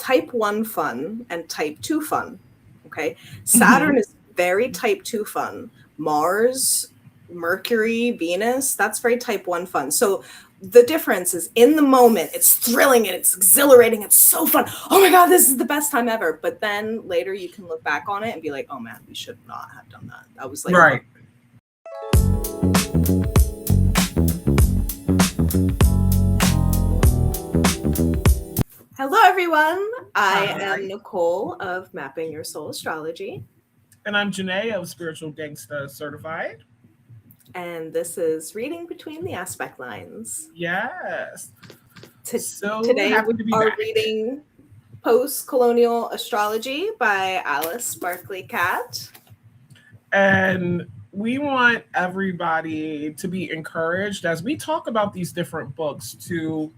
type 1 fun and type 2 fun. Okay. Saturn is very type 2 fun. Mars, Mercury, Venus, that's very type 1 fun. So the difference is in the moment, it's thrilling and it's exhilarating. It's so fun. Oh my God, this is the best time ever. But then later you can look back on it and be like, oh man, we should not have done that. That was like, right. Hello, everyone. I am Nichole of Mapping Your Soul Astrology. And I'm Janét of Spiritual Gangster Certified. And this is Reading Between the Aspect Lines. Yes. Today we are reading Postcolonial Astrology by Alice Barclay Catt. And we want everybody to be encouraged as we talk about these different books to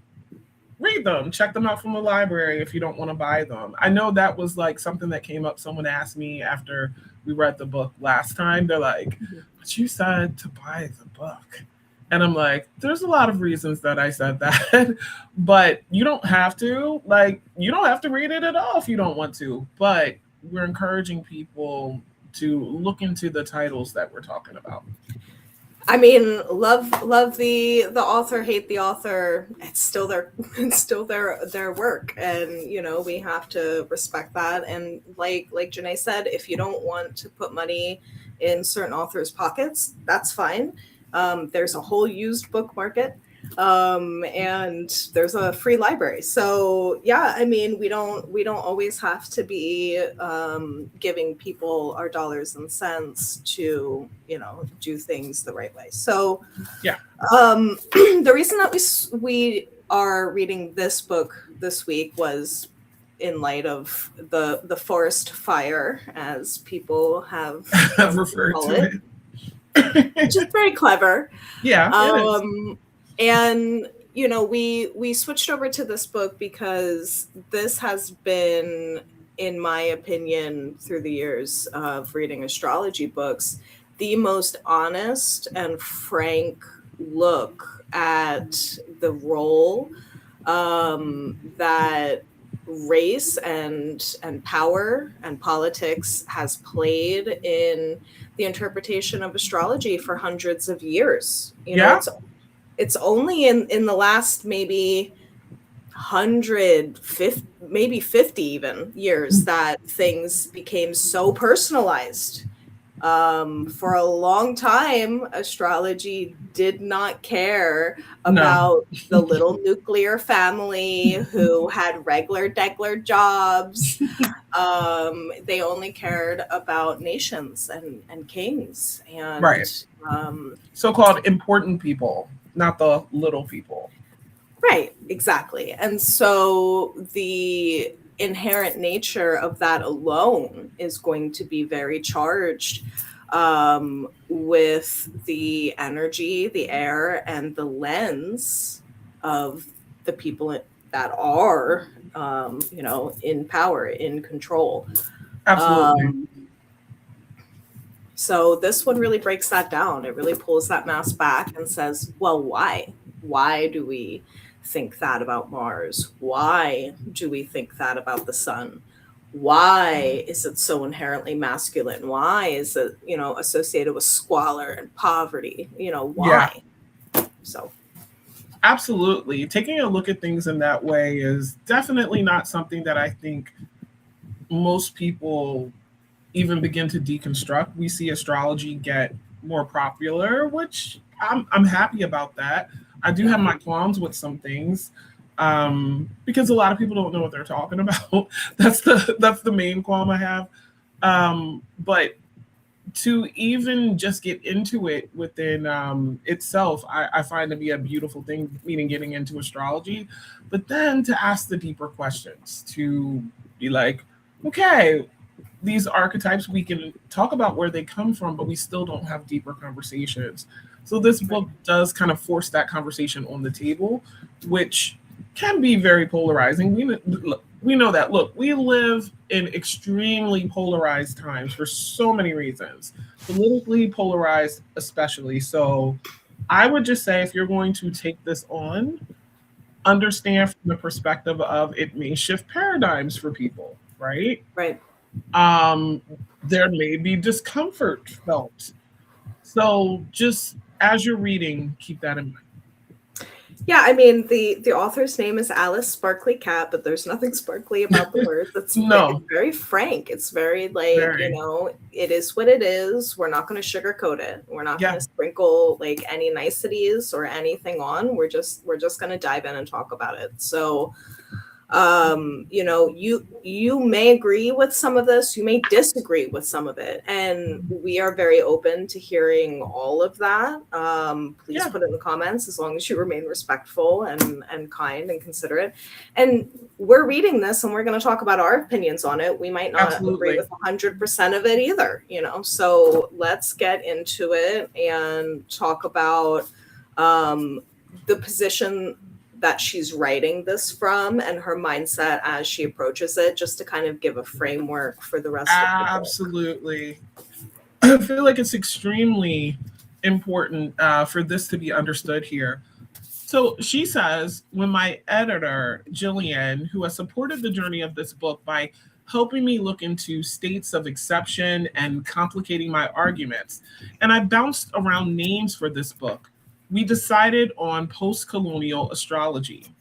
read them, check them out from the library if you don't want to buy them. I know that was like something that came up. Someone asked me after we read the book last time. They're like, but you said to buy the book. And I'm like, there's a lot of reasons that I said that, but you don't have to. Like, you don't have to read it at all if you don't want to. But we're encouraging people to look into the titles that we're talking about. I mean, love the author, hate the author. It's still their work, and you know we have to respect that. And like Janét said, if you don't want to put money in certain authors' pockets, that's fine. There's a whole used book market, and there's a free library. So yeah, I mean, we don't always have to be giving people our dollars and cents to do things the right way. So yeah, the reason that we are reading this book this week was in light of the forest fire, as people have referred to it. Which is very clever. Yeah. And we switched over to this book because this has been, in my opinion, through the years of reading astrology books, the most honest and frank look at the role that race and power and politics has played in the interpretation of astrology for hundreds of years. It's only in the last maybe 150, maybe 50 even years that things became so personalized. For a long time, astrology did not care about the little nuclear family who had regular jobs. They only cared about nations and kings and so-called important people, not the little people. Right, exactly. And so the inherent nature of that alone is going to be very charged with the energy, the air, and the lens of the people that are, in power, in control. Absolutely. So this one really breaks that down. It really pulls that mask back and says, well, why? Why do we think that about Mars? Why do we think that about the sun? Why is it so inherently masculine? Why is it, associated with squalor and poverty? Why? Yeah. So. Absolutely. Taking a look at things in that way is definitely not something that I think most people even begin to deconstruct. We see astrology get more popular, which I'm happy about that. I do have my qualms with some things because a lot of people don't know what they're talking about. That's the main qualm I have. But to even just get into it within itself, I find to be a beautiful thing, meaning getting into astrology. But then to ask the deeper questions, to be like, okay, these archetypes, we can talk about where they come from, but we still don't have deeper conversations. So this book does kind of force that conversation on the table, which can be very polarizing. We know that. Look, we live in extremely polarized times for so many reasons, politically polarized especially. So I would just say if you're going to take this on, understand from the perspective of it may shift paradigms for people, right? Right. Um, there may be discomfort felt. So just as you're reading, keep that in mind. Yeah, I mean the author's name is Alice Sparkly Cat, but there's nothing sparkly about the words. It's No, very frank. It's very like, very. it is what it is. We're not going to sugarcoat it. We're not going Yeah, to sprinkle like any niceties or anything on. We're just going to dive in and talk about it. So you may agree with some of this, you may disagree with some of it, and we are very open to hearing all of that. Please yeah, put it in the comments, as long as you remain respectful and kind and considerate. And we're reading this and we're going to talk about our opinions on it. We might not agree absolutely. with 100% of it either, so let's get into it and talk about the position that she's writing this from and her mindset as she approaches it, just to kind of give a framework for the rest of the book. Absolutely. I feel like it's extremely important for this to be understood here. So she says, when my editor, Jillian, who has supported the journey of this book by helping me look into states of exception and complicating my arguments, and I bounced around names for this book, we decided on postcolonial astrology.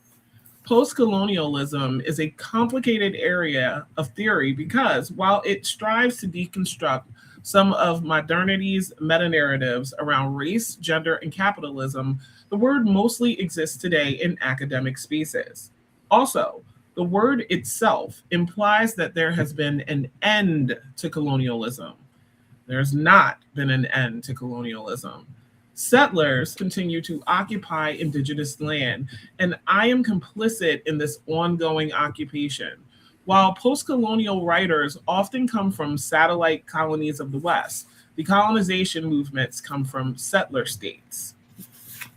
Postcolonialism is a complicated area of theory because while it strives to deconstruct some of modernity's meta narratives around race, gender, and capitalism, the word mostly exists today in academic spaces. Also, the word itself implies that there has been an end to colonialism. There's not been an end to colonialism. Settlers continue to occupy indigenous land, and I am complicit in this ongoing occupation. While post colonial writers often come from satellite colonies of the West, the colonization movements come from settler states.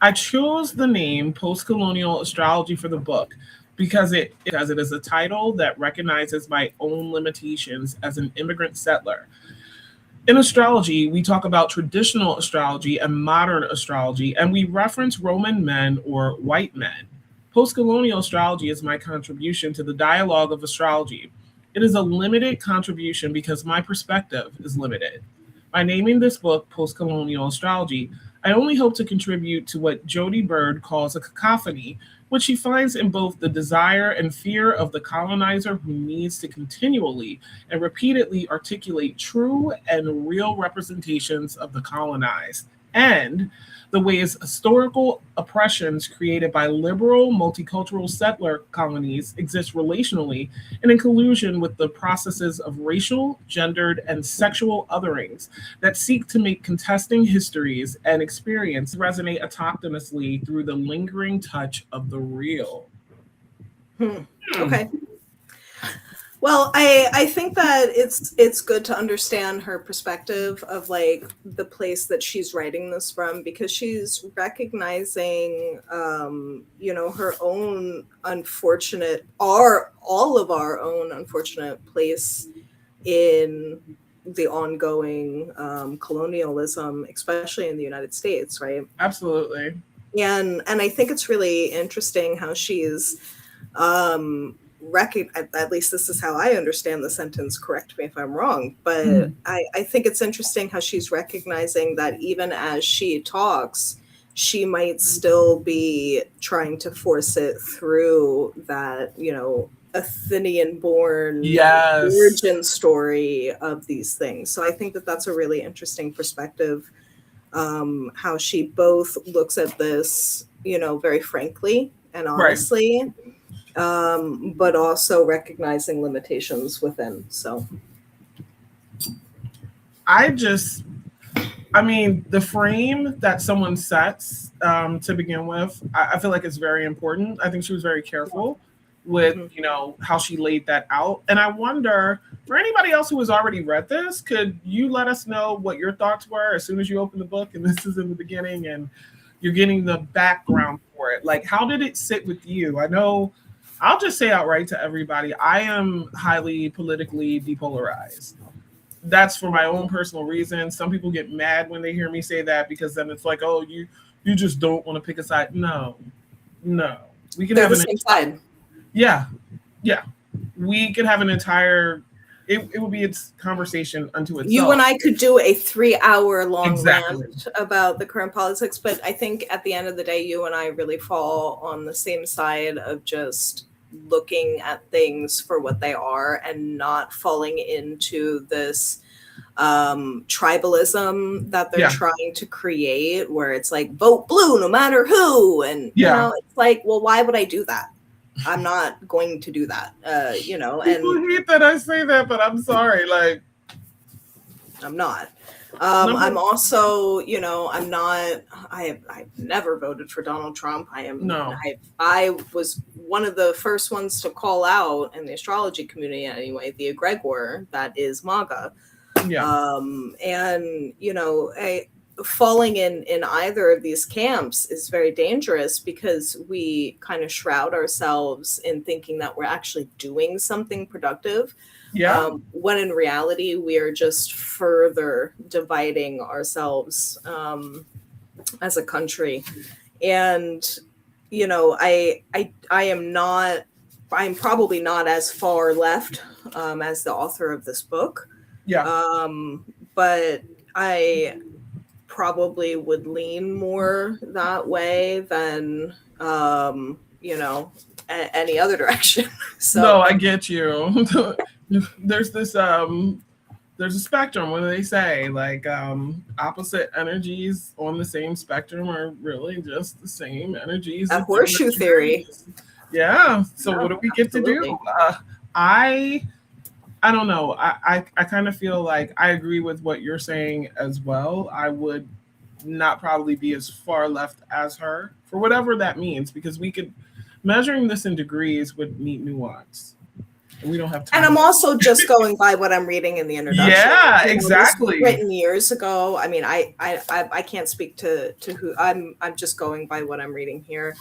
I chose the name Postcolonial Astrology for the book because it is a title that recognizes my own limitations as an immigrant settler. In astrology, we talk about traditional astrology and modern astrology, and we reference Roman men or white men. Postcolonial astrology is my contribution to the dialogue of astrology. It is a limited contribution because my perspective is limited. By naming this book Postcolonial Astrology, I only hope to contribute to what Jody Bird calls a cacophony, which she finds in both the desire and fear of the colonizer who needs to continually and repeatedly articulate true and real representations of the colonized, and the ways historical oppressions created by liberal multicultural settler colonies exist relationally and in collusion with the processes of racial, gendered, and sexual otherings that seek to make contesting histories and experience resonate autochtonously through the lingering touch of the real. Hmm. Okay. Well, I think that it's good to understand her perspective of like the place that she's writing this from, because she's recognizing her own unfortunate, our all of our own unfortunate place in the ongoing colonialism, especially in the United States, right? Absolutely. And I think it's really interesting how she's at least this is how I understand the sentence, correct me if I'm wrong, but I think it's interesting how she's recognizing that even as she talks, she might still be trying to force it through that, Athenian born Yes. origin story of these things. So I think that that's a really interesting perspective, how she both looks at this, very frankly and Right. honestly, but also recognizing limitations within. So, I just, I mean, the frame that someone sets to begin with, I feel like it's very important. I think she was very careful with, mhm. how she laid that out. And I wonder, for anybody else who has already read this, could you let us know what your thoughts were as soon as you open the book and this is in the beginning and you're getting the background for it? Like, how did it sit with you? I know, I'll just say outright to everybody, I am highly politically depolarized. That's for my own personal reasons. Some people get mad when they hear me say that because then it's like, oh, you just don't want to pick a side. No, no. We could They're have the same side. Yeah. We could have an entire. It would be its conversation unto itself. You and I could do a 3-hour long Exactly. rant about the current politics, but I think at the end of the day, you and I really fall on the same side of just looking at things for what they are and not falling into this tribalism that they're trying to create, where it's like vote blue no matter who, and you know, it's like, well, why would I do that? I'm not going to do that. You know, people and hate that I say that, but I'm sorry, like I'm not. I'm also, you know, I'm not. I've never voted for Donald Trump. I was one of the first ones to call out in the astrology community, anyway, the egregor that is MAGA. And you know, falling in either of these camps is very dangerous, because we kind of shroud ourselves in thinking that we're actually doing something productive. When in reality, we are just further dividing ourselves as a country. And, you know, I'm probably not as far left as the author of this book. But I probably would lean more that way than, you know, any other direction. So no, I get you. There's this there's a spectrum. What do they say? Like opposite energies on the same spectrum are really just the same energies. A horseshoe theory. Yeah. So what do we get to do? I don't know. I kind of feel like I agree with what you're saying as well. I would not probably be as far left as her, for whatever that means, because we could, measuring this in degrees would need nuance. And we don't have time. And I'm also just going by what I'm reading in the introduction. Yeah, exactly. This was written years ago. I mean, I can't speak to who. I'm just going by what I'm reading here.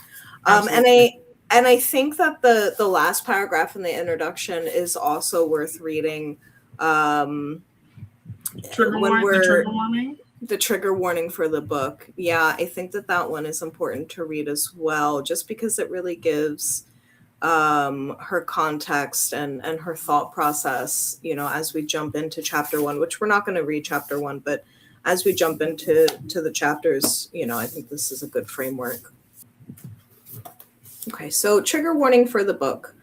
And I think that the last paragraph in the introduction is also worth reading. The trigger warning? The trigger warning for the book. Yeah, I think that one is important to read as well, just because it really gives her context and her thought process, you know, as we jump into chapter 1, which we're not going to read chapter 1, but as we jump into the chapters, you know, I think this is a good framework. Okay, so trigger warning for the book.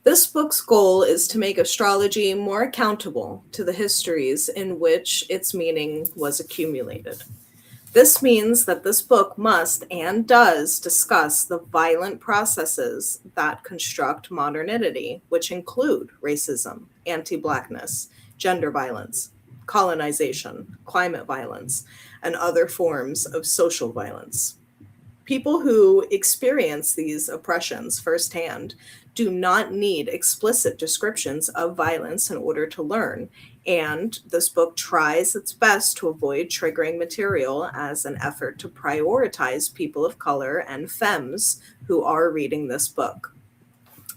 This book's goal is to make astrology more accountable to the histories in which its meaning was accumulated. This means that this book must and does discuss the violent processes that construct modernity, which include racism, anti-Blackness, gender violence, colonization, climate violence, and other forms of social violence. People who experience these oppressions firsthand do not need explicit descriptions of violence in order to learn, and this book tries its best to avoid triggering material as an effort to prioritize people of color and femmes who are reading this book.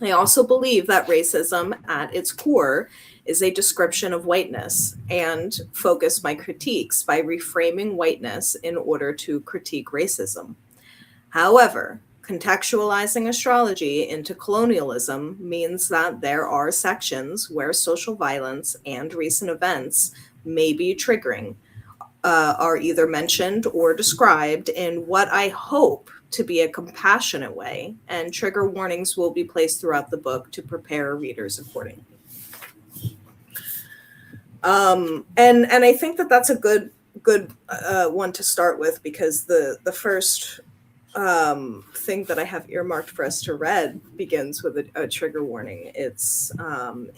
I also believe that racism at its core is a description of whiteness, and focus my critiques by reframing whiteness in order to critique racism. However, contextualizing astrology into colonialism means that there are sections where social violence and recent events may be triggering, are either mentioned or described in what I hope to be a compassionate way, and trigger warnings will be placed throughout the book to prepare readers accordingly. And I think that that's a good one to start with, because the first thing that I have earmarked for us to read begins with a trigger warning. It's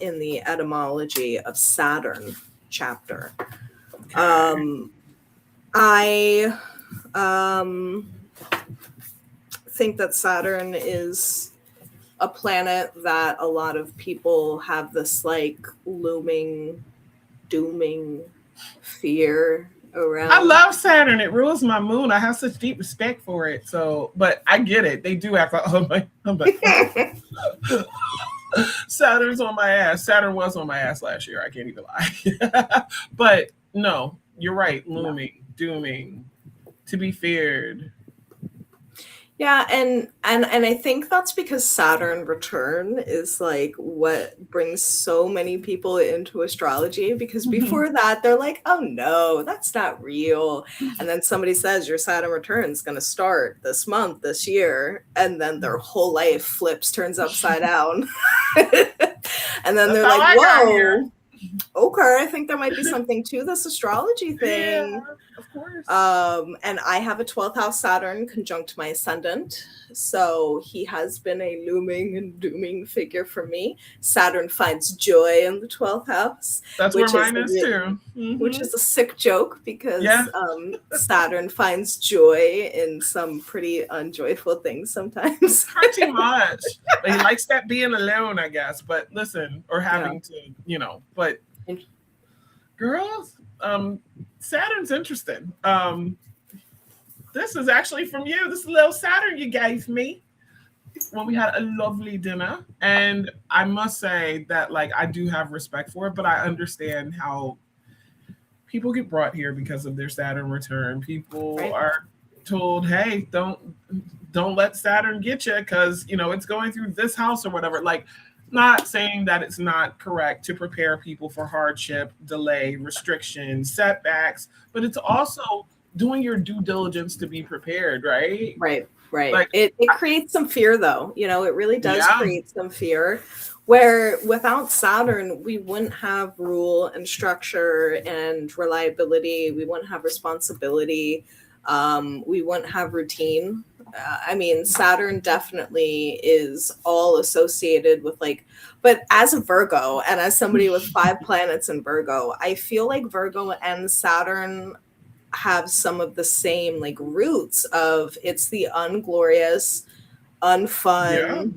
in the etymology of Saturn chapter. I think that Saturn is a planet that a lot of people have this like looming, dooming fear around. I love Saturn. It rules my moon. I have such deep respect for it. So, but I get it. They do have to. Saturn's on my ass. Saturn was on my ass last year. I can't even lie. But no, you're right. Looming, dooming, to be feared. Yeah, and I think that's because Saturn return is like what brings so many people into astrology, because before that they're like, "Oh no, that's not real." And then somebody says your Saturn return is going to start this month, this year, and then their whole life flips, turns upside down. And then That's they're how like, I got here. "Whoa, okay, I think there might be something to this astrology Yeah, thing." of course. And I have a 12th house Saturn conjunct my ascendant. So he has been a looming and dooming figure for me. Saturn finds joy in the 12th house, That's where which is mine is too. which is a sick joke, Yeah, because Saturn finds joy in some pretty unjoyful things sometimes. pretty much. He likes that being alone, I guess. But listen, or Yeah. having to, but girls, Saturn's interesting. This is actually from you. This is a little Saturn you gave me when we had a lovely dinner. And I must say that, like, I do have respect for it, but I understand how people get brought here because of their Saturn return. People Right. are told, hey, don't let Saturn get you because it's going through this house or whatever. Like, not saying that it's not correct to prepare people for hardship, delay, restriction, setbacks, but it's also doing your due diligence to be prepared, right? Right. Like, It creates some fear, though. It really does yeah, create some fear, where without Saturn, we wouldn't have rule and structure and reliability. We wouldn't have responsibility. We wouldn't have routine. I mean, Saturn definitely is all associated with but as a Virgo and as somebody with 5 planets in Virgo, I feel like Virgo and Saturn have some of the same roots of it's the unglorious, yeah, unfun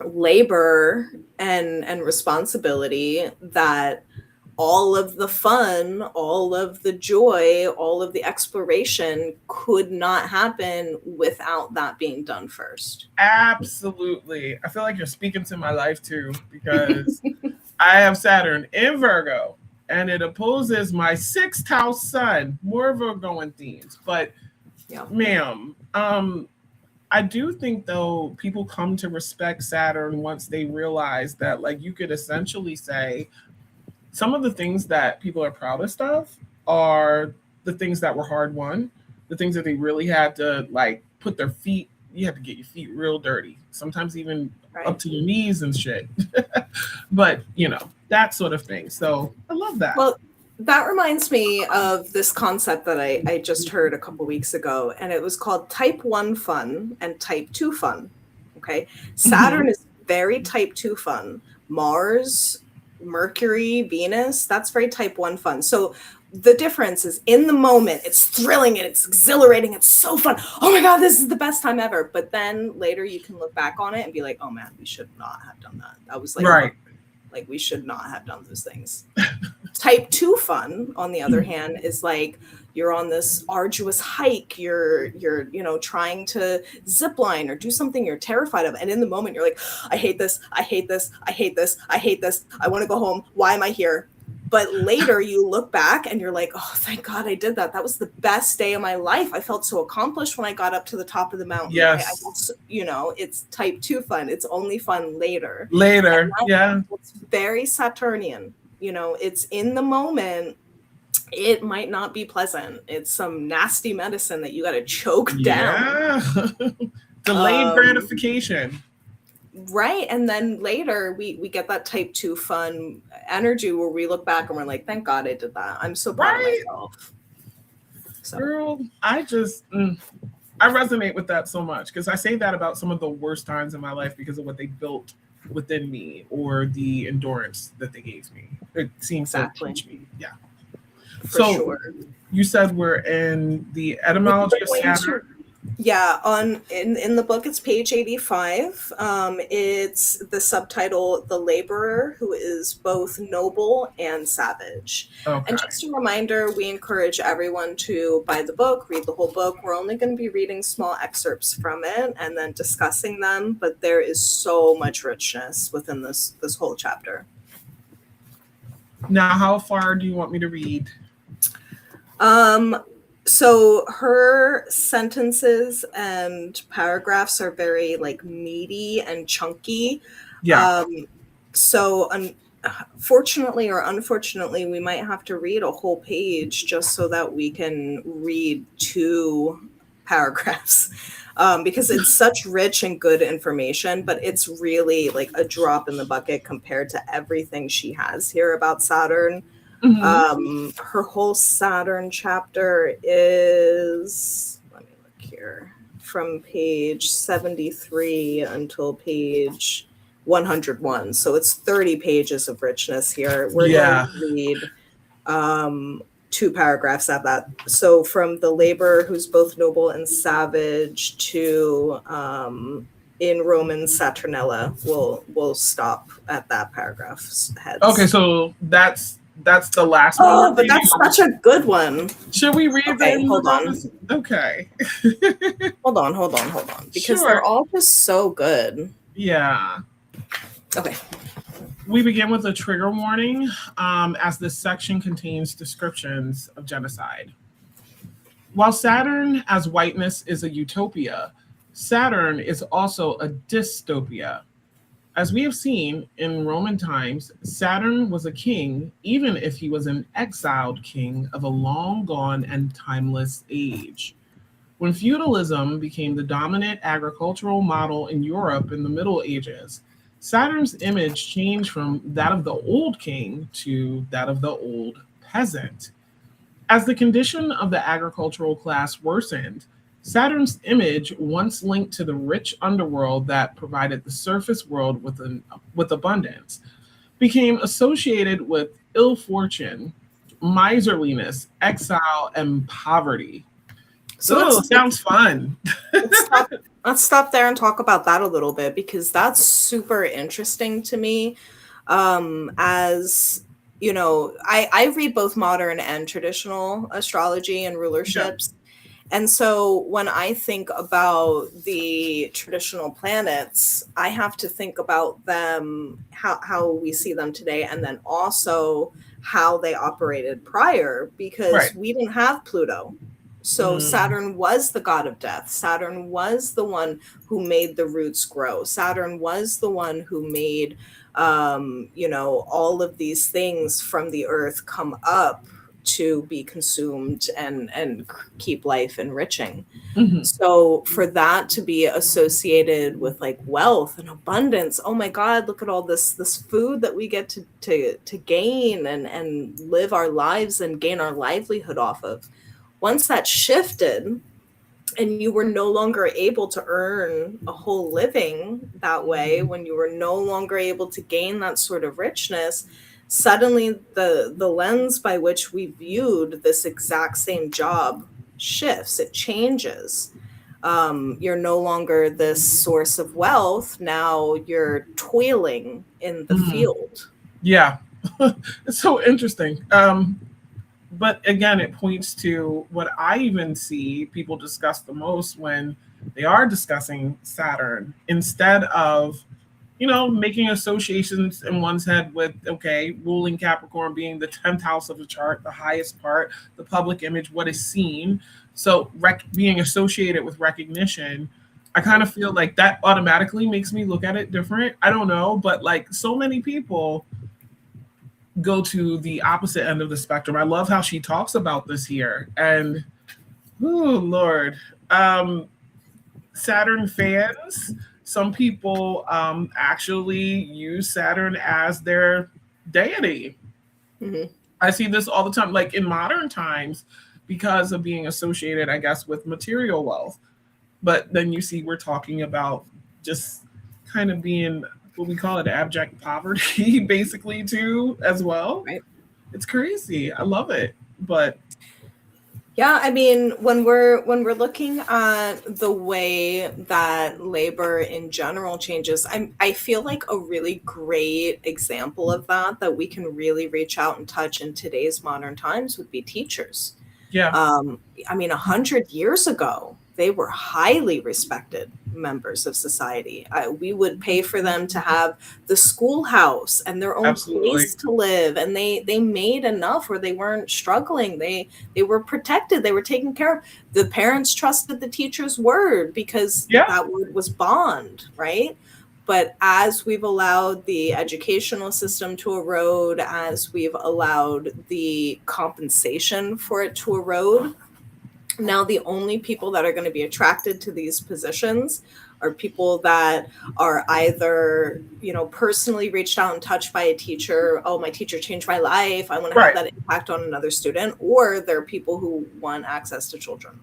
labor and responsibility that all of the fun, all of the joy, all of the exploration could not happen without that being done first. absolutely. I feel like you're speaking to my life too because I have Saturn in Virgo and it opposes my sixth house sun, more Virgoan themes. But, Yeah. ma'am, I do think though people come to respect Saturn once they realize that, like, you could essentially say some of the things that people are proudest of are the things that were hard won, the things that they really had to put their feet. You had to get your feet real dirty, sometimes even up Right. to your knees and shit. But that sort of thing. So I love that. Well, that reminds me of this concept that I just heard a couple weeks ago, and it was called type 1 fun and type 2 fun. Okay. Saturn is very type 2 fun. Mars, Mercury, Venus, that's very type 1 fun. So the difference is in the moment, it's thrilling and it's exhilarating. It's so fun. Oh my God, this is the best time ever. But then later you can look back on it and be like, oh man, we should not have done that. That was Right. we should not have done those things. Type 2 fun, on the other hand, is like you're on this arduous hike, you're trying to zip line or do something you're terrified of, and in the moment you're like, I hate this, I hate this, I hate this, I hate this, I want to go home, why am I here? But later you look back and you're like, oh, thank God I did that. That was the best day of my life. I felt so accomplished when I got up to the top of the mountain. Yes. It's type 2 fun. It's only fun later. Yeah. It's very Saturnian. It's in the moment. It might not be pleasant. It's some nasty medicine that you got to choke down. Yeah. Delayed gratification. Right. And then later we get that type 2 fun energy where we look back and we're like, thank God I did that. I'm so proud of myself. So. Girl, I resonate with that so much because I say that about some of the worst times in my life because of what they built within me or the endurance that they gave me. It seems to teach me. Yeah. For sure. You said we're in the etymology of Saturn. Yeah, in the book it's page 85. It's the subtitle "The Laborer Who Is Both Noble and Savage." Okay. And just a reminder, we encourage everyone to buy the book, read the whole book. We're only going to be reading small excerpts from it and then discussing them, but there is so much richness within this whole chapter. Now, how far do you want me to read? So her sentences and paragraphs are very like meaty and chunky. Yeah. So fortunately or unfortunately, we might have to read a whole page just so that we can read 2 paragraphs. Because it's such rich and good information, but it's really like a drop in the bucket compared to everything she has here about Saturn. Her whole Saturn chapter is, let me look here, from page 73 until page 101. So it's 30 pages of richness here. We're going to read 2 paragraphs at that. So from the laborer who's both noble and savage to in Roman Saturnella, we'll stop at that paragraph's head. Okay, so that's the last one. Oh, but that's such a good one. Should we read Okay, hold on. Okay. hold on. Because they're all just so good. Yeah. Okay. We begin with a trigger warning, as this section contains descriptions of genocide. While Saturn as whiteness is a utopia, Saturn is also a dystopia. As we have seen in Roman times, Saturn was a king, even if he was an exiled king of a long gone and timeless age. When feudalism became the dominant agricultural model in Europe in the Middle Ages, Saturn's image changed from that of the old king to that of the old peasant. As the condition of the agricultural class worsened, Saturn's image, once linked to the rich underworld that provided the surface world with abundance, became associated with ill fortune, miserliness, exile, and poverty. So sounds fun. Let's stop there and talk about that a little bit, because that's super interesting to me. As you know, I read both modern and traditional astrology and rulerships. Yeah. And so when I think about the traditional planets, I have to think about them, how we see them today, and then also how they operated prior, because we didn't have Pluto. So Saturn was the god of death. Saturn was the one who made the roots grow. Saturn was the one who made, all of these things from the earth come up to be consumed and keep life enriching. Mm-hmm. So for that to be associated with like wealth and abundance, oh my God, look at all this food that we get to gain and live our lives and gain our livelihood off of. Once that shifted and you were no longer able to earn a whole living that way, when you were no longer able to gain that sort of richness, suddenly the lens by which we viewed this exact same job shifts. It changes. You're no longer this source of wealth. Now you're toiling in the field. Yeah. It's so interesting. But again, it points to what I even see people discuss the most when they are discussing Saturn, instead of, making associations in one's head with, ruling Capricorn being the 10th house of the chart, the highest part, the public image, what is seen. So being associated with recognition, I kind of feel like that automatically makes me look at it different. I don't know, but like so many people go to the opposite end of the spectrum. I love how she talks about this here. And, oh, Lord. Saturn fans, some people actually use Saturn as their deity. Mm-hmm. I see this all the time, like in modern times, because of being associated, I guess, with material wealth. But then you see we're talking about just kind of being what we call it, abject poverty, basically, too, as well. Right. It's crazy. I love it. But yeah, I mean, when we're looking at the way that labor in general changes, I feel like a really great example of that we can really reach out and touch in today's modern times would be teachers. Yeah. I mean, 100 years ago, they were highly respected. members of society. We would pay for them to have the schoolhouse and their own Absolutely. place to live, and they made enough where they weren't struggling. They were protected. They were taken care of. The parents trusted the teacher's word because that word was bond, right? But as we've allowed the educational system to erode, as we've allowed the compensation for it to erode, now the only people that are going to be attracted to these positions are people that are either, personally reached out and touched by a teacher. Oh, my teacher changed my life. I want to have that impact on another student. Or they're people who want access to children.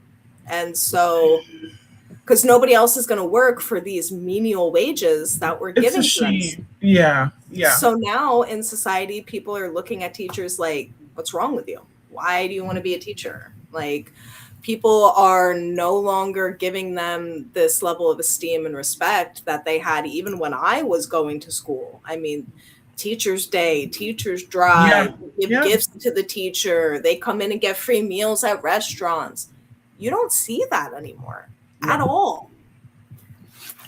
And so, because nobody else is going to work for these menial wages that we're giving to them. Yeah. So now in society, people are looking at teachers like, what's wrong with you? Why do you want to be a teacher? Like, people are no longer giving them this level of esteem and respect that they had even when I was going to school. I mean, Teacher's Day, Teacher's Drive, give gifts to the teacher. They come in and get free meals at restaurants. You don't see that anymore at all.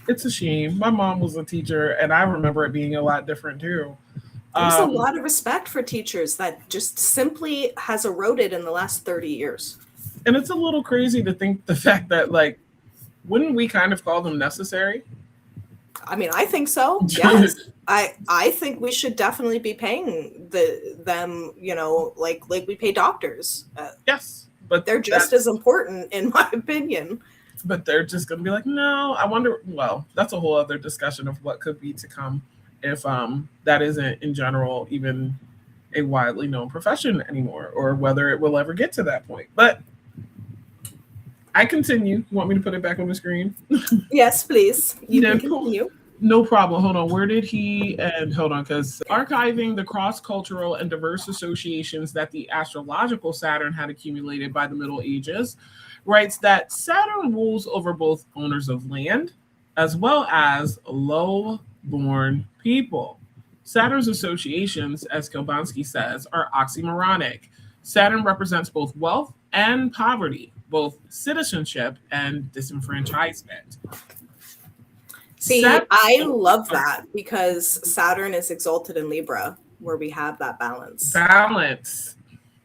It's a shame. My mom was a teacher, and I remember it being a lot different too. There's a lot of respect for teachers that just simply has eroded in the last 30 years. And it's a little crazy to think the fact that, like, wouldn't we kind of call them necessary? I mean, I think so. Yes. I think we should definitely be paying them, like we pay doctors. Yes. But they're just as important, in my opinion. But they're just going to be like, no, I wonder. Well, that's a whole other discussion of what could be to come if that isn't, in general, even a widely known profession anymore, or whether it will ever get to that point. But I continue. You want me to put it back on the screen? Yes, please. You can continue. No problem. Hold on. Where did he end? Hold on, because archiving the cross-cultural and diverse associations that the astrological Saturn had accumulated by the Middle Ages, writes that Saturn rules over both owners of land as well as low-born people. Saturn's associations, as Kilbansky says, are oxymoronic. Saturn represents both wealth and poverty, both citizenship and disenfranchisement. See, I love that because Saturn is exalted in Libra, where we have that balance.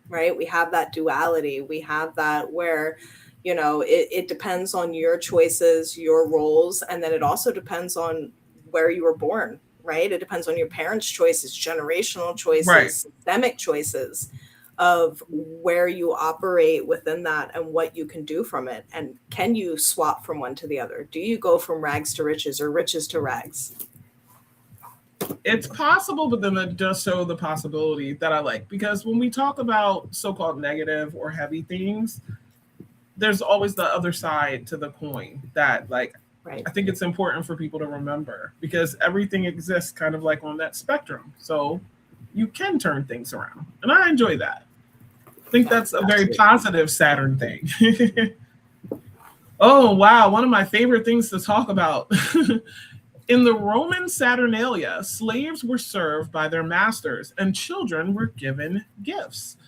Right? We have that duality. We have that where, it depends on your choices, your roles, and then it also depends on where you were born, right? It depends on your parents' choices, generational choices, systemic choices of where you operate within that and what you can do from it. And can you swap from one to the other? Do you go from rags to riches or riches to rags? It's possible, but then it does show the possibility that I like. Because when we talk about so-called negative or heavy things, there's always the other side to the coin that, like, I think it's important for people to remember, because everything exists kind of like on that spectrum. So you can turn things around. And I enjoy that. I think that's a very positive Saturn thing. Oh, wow. One of my favorite things to talk about. In the Roman Saturnalia, slaves were served by their masters and children were given gifts.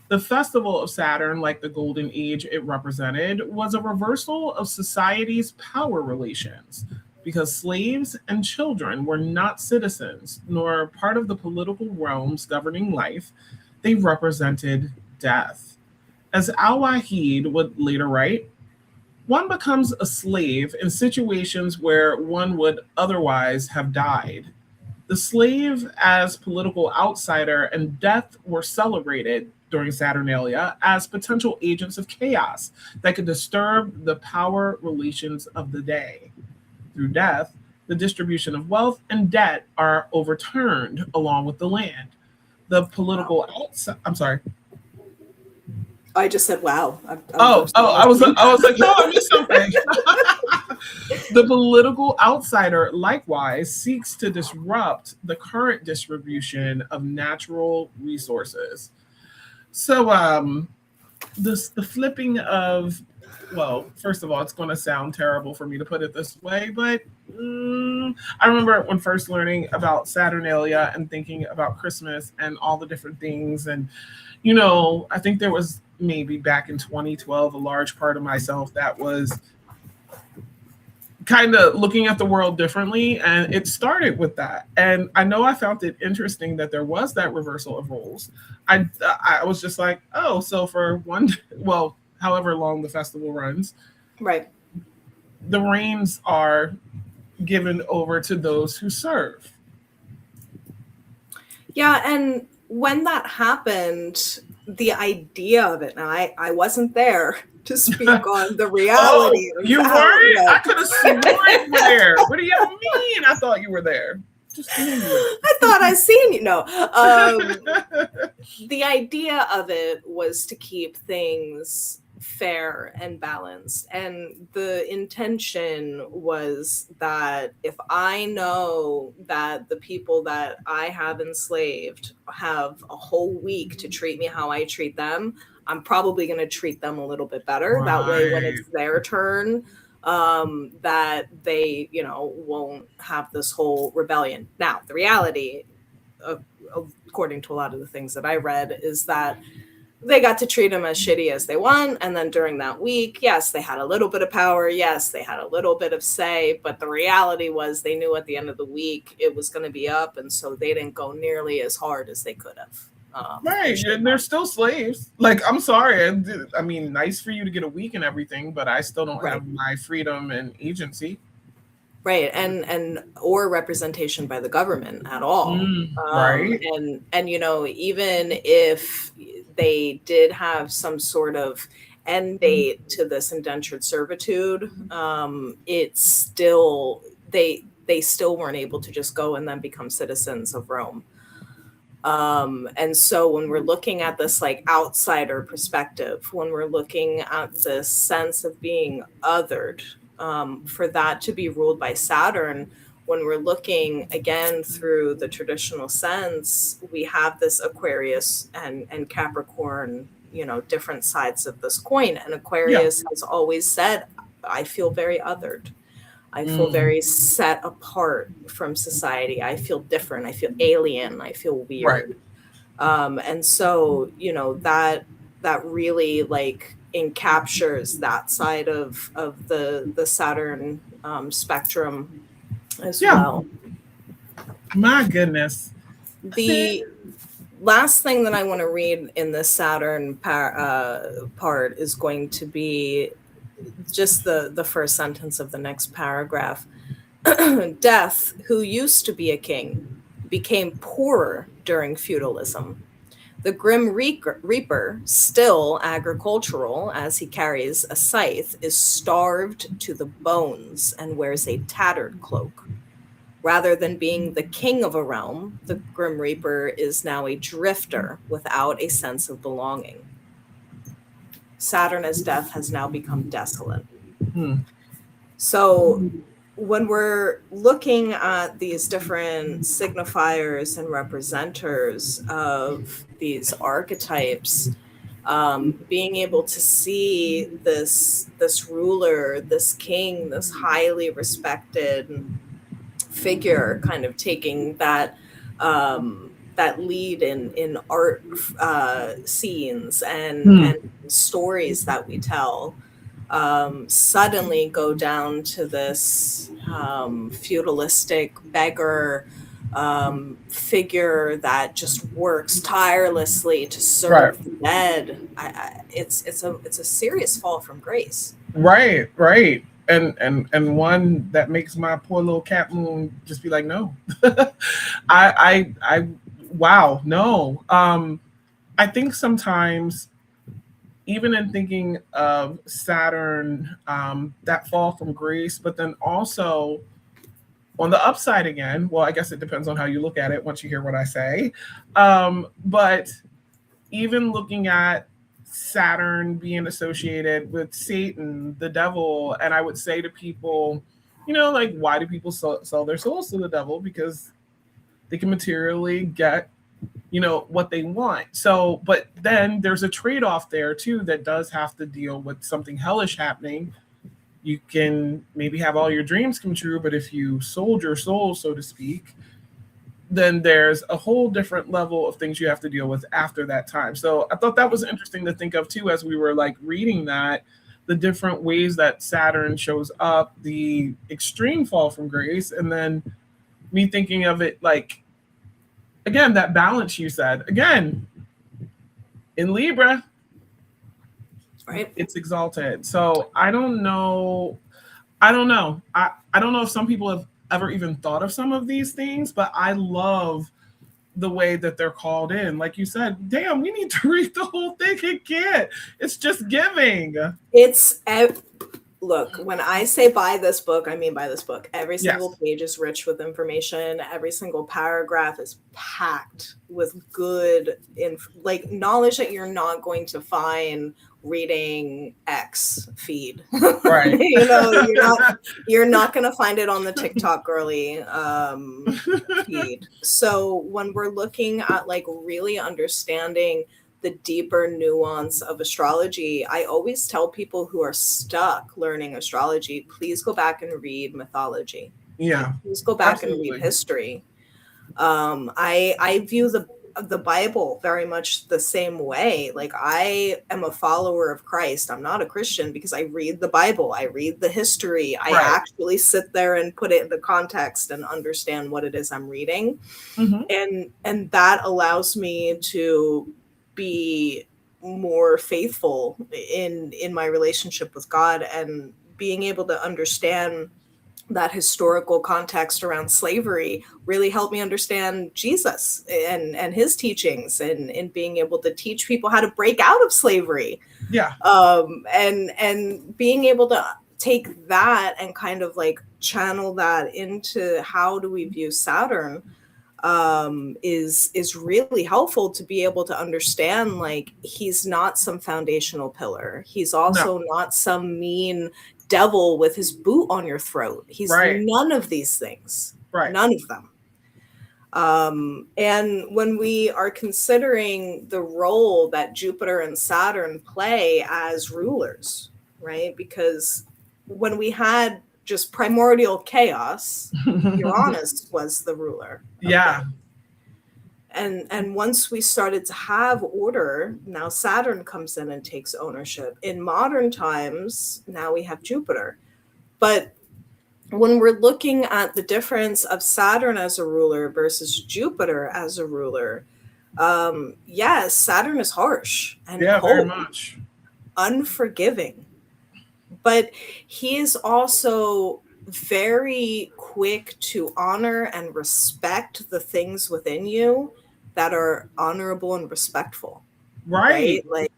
The festival of Saturn, like the golden age it represented, was a reversal of society's power relations, because slaves and children were not citizens nor part of the political realms governing life. They represented death. As Al-Wahid would later write, one becomes a slave in situations where one would otherwise have died. The slave as political outsider and death were celebrated during Saturnalia as potential agents of chaos that could disturb the power relations of the day. Through death, the distribution of wealth and debt are overturned along with the land. The political I'm sorry. I just said, wow. I was like, no, I missed something. The political outsider likewise seeks to disrupt the current distribution of natural resources. So the flipping of, well, first of all, it's going to sound terrible for me to put it this way, but I remember when first learning about Saturnalia and thinking about Christmas and all the different things. And, I think there was maybe back in 2012, a large part of myself that was kind of looking at the world differently, and it started with that. And I know I found it interesting that there was that reversal of roles. I was just like, oh, so for one, well, however long the festival runs, Right. the reins are given over to those who serve. Yeah, and when that happened, the idea of it, now I wasn't there to speak on the reality Oh, of you how, weren't? I could have sworn you were there. What do you mean? I thought you were there. Just knew you were. I thought I seen you. No, the idea of it was to keep things fair and balanced, and the intention was that if I know that the people that I have enslaved have a whole week to treat me how I treat them, I'm probably going to treat them a little bit better. Right. That way when it's their turn, that they, you know, won't have this whole rebellion. Now the reality, according to a lot of the things that I read, is that they got to treat them as shitty as they want. And then during that week, yes, they had a little bit of power. Yes, they had a little bit of say. But the reality was they knew at the end of the week it was going to be up. And so they didn't go nearly as hard as they could have. Right. And they're still slaves. Like, I'm sorry. I mean, nice for you to get a week and everything, but I still don't have my freedom and agency. Right. And or representation by the government at all. Right. And, you know, even if they did have some sort of end date to this indentured servitude, it's still, they still weren't able to just go and then become citizens of Rome. And so when we're looking at this like outsider perspective, when we're looking at this sense of being othered, for that to be ruled by Saturn, when we're looking again through the traditional sense, we have this Aquarius and Capricorn, you know, different sides of this coin. And Aquarius has always said, I feel very othered. I feel very set apart from society. I feel different. I feel alien. I feel weird. Right. And so, you know, that really like encaptures that side of the Saturn spectrum as well. My goodness. The last thing that I want to read in the Saturn part is going to be just the first sentence of the next paragraph. Death, who used to be a king, became poorer during feudalism. The Grim Reaper, still agricultural as he carries a scythe, is starved to the bones and wears a tattered cloak. Rather than being the king of a realm, the Grim Reaper is now a drifter without a sense of belonging. Saturn as death has now become desolate. So when we're looking at these different signifiers and representers of these archetypes, being able to see this ruler, this king, this highly respected figure kind of taking that that lead in art scenes and stories that we tell, suddenly go down to this feudalistic beggar figure that just works tirelessly to serve the dead. It's a serious fall from grace. Right. And one that makes my poor little cat moon just be like, no. I wow, no. I think sometimes, even in thinking of Saturn, that fall from grace, but then also on the upside again, well, I guess it depends on how you look at it once you hear what I say. But even looking at Saturn being associated with Satan, the devil, and I would say to people, you know, like, why do people sell their souls to the devil? Because they can materially get, you know, what they want. So, but then there's a trade-off there too that does have to deal with something hellish happening. You can maybe have all your dreams come true, but if you sold your soul, so to speak, then there's a whole different level of things you have to deal with after that time. So I thought that was interesting to think of too, as we were like reading that, the different ways that Saturn shows up, the extreme fall from grace, and then me thinking of it like, again, that balance you said. Again, in Libra, Right. it's exalted. So I don't know. I don't know. I don't know if some people have ever even thought of some of these things, but I love the way that they're called in. Like you said, damn, we need to read the whole thing again. It's just giving. It's look, when I say buy this book, I mean buy this book. Every single Yes. page is rich with information. Every single paragraph is packed with good like knowledge that you're not going to find reading X feed. Right. You know, you're not going to find it on the TikTok girly feed. So when we're looking at like really understanding the deeper nuance of astrology, I always tell people who are stuck learning astrology, please go back and read mythology. Yeah. Please go back Absolutely. and read history. I view the Bible very much the same way. Like, I am a follower of Christ. I'm not a Christian because I read the Bible. I read the history. I Right. actually sit there and put it in the context and understand what it is I'm reading. And that allows me to be more faithful in my relationship with God, and being able to understand that historical context around slavery really helped me understand Jesus and his teachings, and being able to teach people how to break out of slavery. Yeah. And being able to take that and kind of like channel that into how do we view Saturn is really helpful to be able to understand, like, he's not some foundational pillar. He's also not some mean devil with his boot on your throat. He's none of these things. None of them. And when we are considering the role that Jupiter and Saturn play as rulers, right? Because when we had just primordial chaos, Uranus was the ruler. Yeah. And once we started to have order, now Saturn comes in and takes ownership. In modern times, now we have Jupiter. But when we're looking at the difference of Saturn as a ruler versus Jupiter as a ruler, yes, Saturn is harsh and cold, very much unforgiving. But he is also very quick to honor and respect the things within you that are honorable and respectful. Right. Like,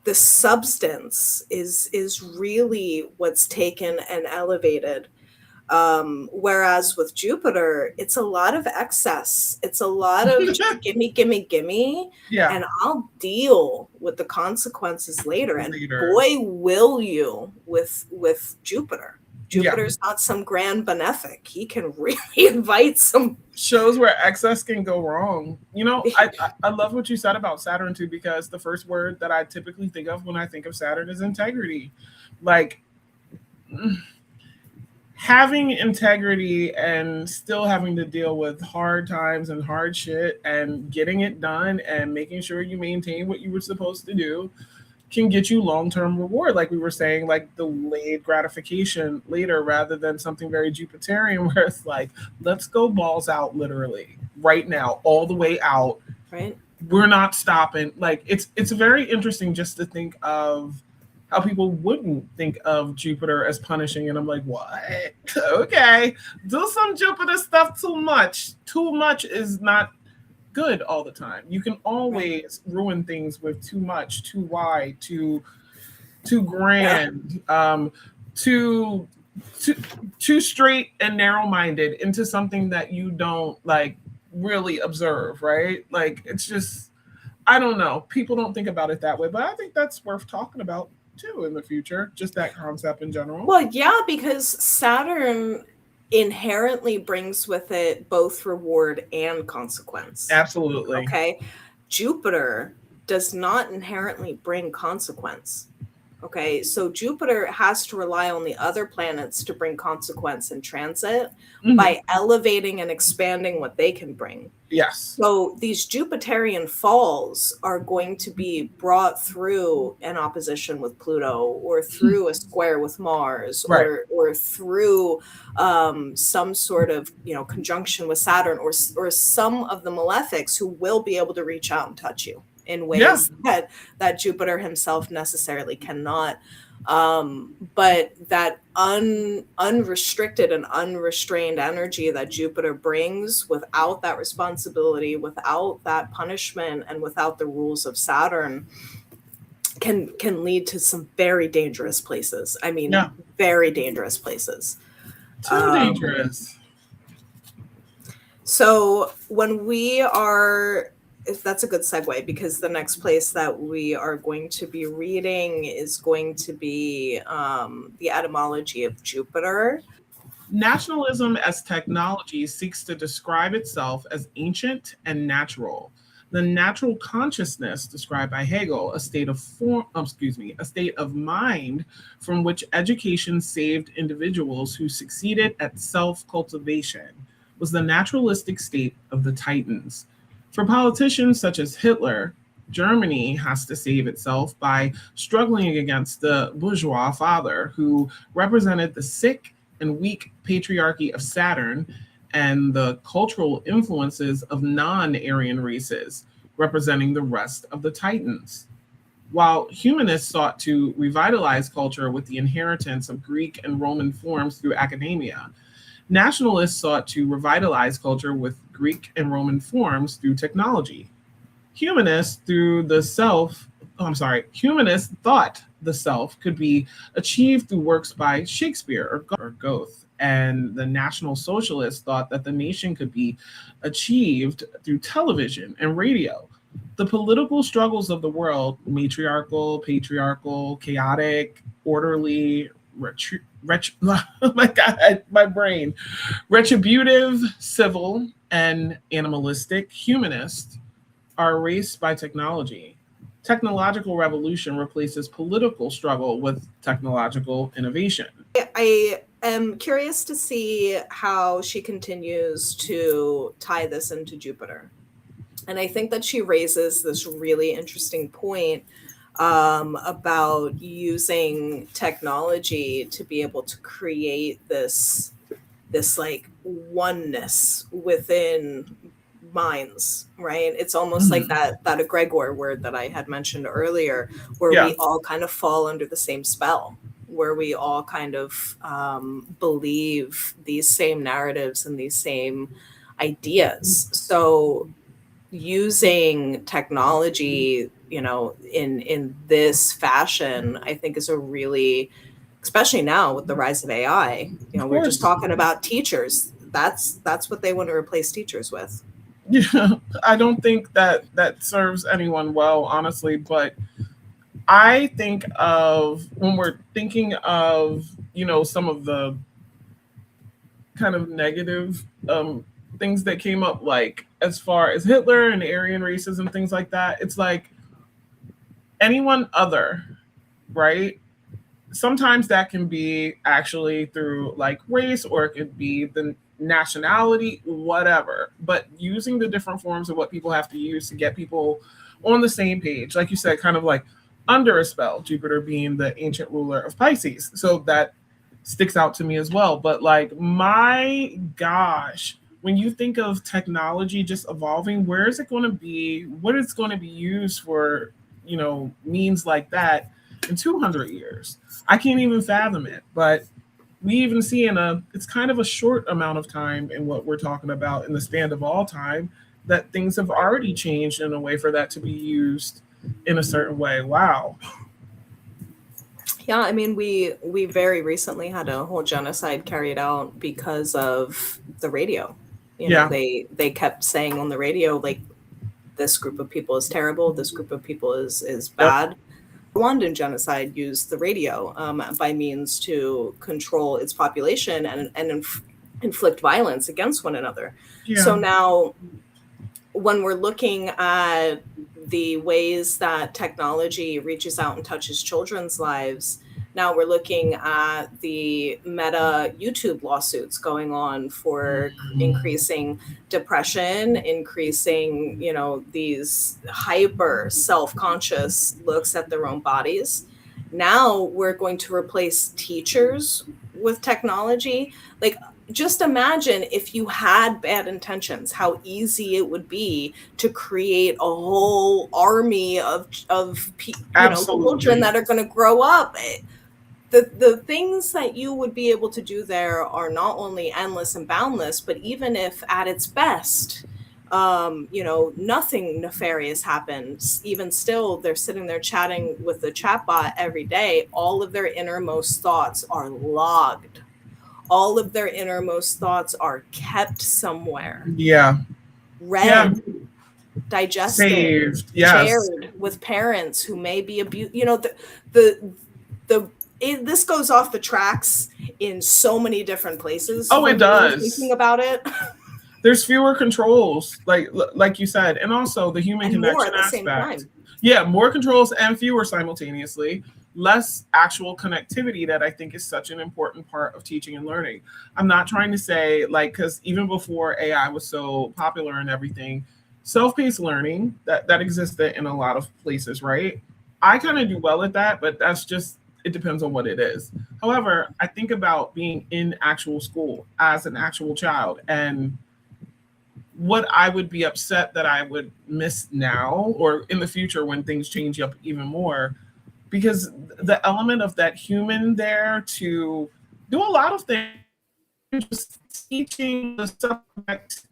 the substance is really what's taken and elevated. Whereas with Jupiter, it's a lot of excess. It's a lot of just gimme, gimme, gimme. Yeah. And I'll deal with the consequences later. And boy, will you with Jupiter. Jupiter's not some grand benefic. He can really invite some shows where excess can go wrong. You know, I love what you said about Saturn too, because the first word that I typically think of when I think of Saturn is integrity. Like, having integrity and still having to deal with hard times and hard shit and getting it done and making sure you maintain what you were supposed to do can get you long-term reward. Like we were saying, like delayed gratification later, rather than something very Jupiterian where it's like, let's go balls out literally right now, all the way out. Right. We're not stopping. Like, it's very interesting just to think of how people wouldn't think of Jupiter as punishing. And I'm like, what? Okay. Do some Jupiter stuff too much. Too much is not good all the time. You can always ruin things with too much, too wide, too grand, too straight and narrow-minded into something that you don't like really observe, right? Like, it's just, I don't know. People don't think about it that way, but I think that's worth talking about too in the future, just that concept in general. Well, yeah, because Saturn inherently brings with it both reward and consequence. Absolutely. Okay. Jupiter does not inherently bring consequence. Okay, so Jupiter has to rely on the other planets to bring consequence in transit Mhm. by elevating and expanding what they can bring. Yes. So these Jupiterian falls are going to be brought through an opposition with Pluto, or through a square with Mars, Right. or through some sort of, you know, conjunction with Saturn, or some of the malefics who will be able to reach out and touch you in Yeah. ways that Jupiter himself necessarily cannot. But that unrestricted and unrestrained energy that Jupiter brings, without that responsibility, without that punishment, and without the rules of Saturn, can lead to some very dangerous places. I mean, Yeah. very dangerous places. Too dangerous. So when we are, if that's a good segue, because the next place that we are going to be reading is going to be the etymology of Jupiter. Nationalism as technology seeks to describe itself as ancient and natural. The natural consciousness described by Hegel, a state of mind from which education saved individuals who succeeded at self-cultivation, was the naturalistic state of the Titans. For politicians such as Hitler, Germany has to save itself by struggling against the bourgeois father who represented the sick and weak patriarchy of Saturn and the cultural influences of non-Aryan races, representing the rest of the Titans. While humanists sought to revitalize culture with the inheritance of Greek and Roman forms through academia, nationalists sought to revitalize culture with Greek and Roman forms through technology. Humanists humanists thought the self could be achieved through works by Shakespeare or Goethe, and the National Socialists thought that the nation could be achieved through television and radio. The political struggles of the world, matriarchal, patriarchal, chaotic, orderly, oh my God, my brain, retributive, civil, and animalistic, humanist, are erased by technology. Technological revolution replaces political struggle with technological innovation. I am curious to see how she continues to tie this into Jupiter. And I think that she raises this really interesting point about using technology to be able to create this like oneness within minds, right? It's almost like that egregor word that I had mentioned earlier, where Yeah. we all kind of fall under the same spell, where we all kind of believe these same narratives and these same ideas. So using technology, you know, in this fashion, I think is a really, especially now with the rise of AI, you know, Of we're just course. talking about teachers. That's what they want to replace teachers with. Yeah, I don't think that serves anyone well, honestly. But I think of, when we're thinking of, some of the kind of negative things that came up, like as far as Hitler and Aryan racism, things like that. It's like anyone other, right? Sometimes that can be actually through like race, or it could be the nationality, whatever. But using the different forms of what people have to use to get people on the same page, like you said, kind of like under a spell, Jupiter being the ancient ruler of Pisces. So that sticks out to me as well. But like, my gosh, when you think of technology just evolving, where is it going to be? What is going to be used for, means like that in 200 years? I can't even fathom it. But we even see it's kind of a short amount of time in what we're talking about in the span of all time, that things have already changed in a way for that to be used in a certain way. Wow. Yeah, I mean, we very recently had a whole genocide carried out because of the radio. You know, they kept saying on the radio, like, this group of people is terrible, this group of people is bad. The Rwandan genocide used the radio by means to control its population and inflict violence against one another. Yeah. So now, when we're looking at the ways that technology reaches out and touches children's lives. Now we're looking at the Meta YouTube lawsuits going on for increasing depression, increasing, these hyper self-conscious looks at their own bodies. Now we're going to replace teachers with technology. Like, just imagine if you had bad intentions, how easy it would be to create a whole army of children that are going to grow up. The things that you would be able to do there are not only endless and boundless, but even if at its best, nothing nefarious happens, even still, they're sitting there chatting with the chatbot every day. All of their innermost thoughts are logged. All of their innermost thoughts are kept somewhere. Yeah. Read, digested, saved, yes, shared with parents who may be abused. This goes off the tracks in so many different places. Oh, it does. Thinking about it. There's fewer controls, like you said, and also the human connection aspect. Yeah, more controls and fewer simultaneously. Less actual connectivity that I think is such an important part of teaching and learning. I'm not trying to say, because even before AI was so popular and everything, self-paced learning that existed in a lot of places, right? I kind of do well at that, but that's just, it depends on what it is. However, I think about being in actual school as an actual child and what I would be upset that I would miss now or in the future when things change up even more, because the element of that human there to do a lot of things, just teaching the subject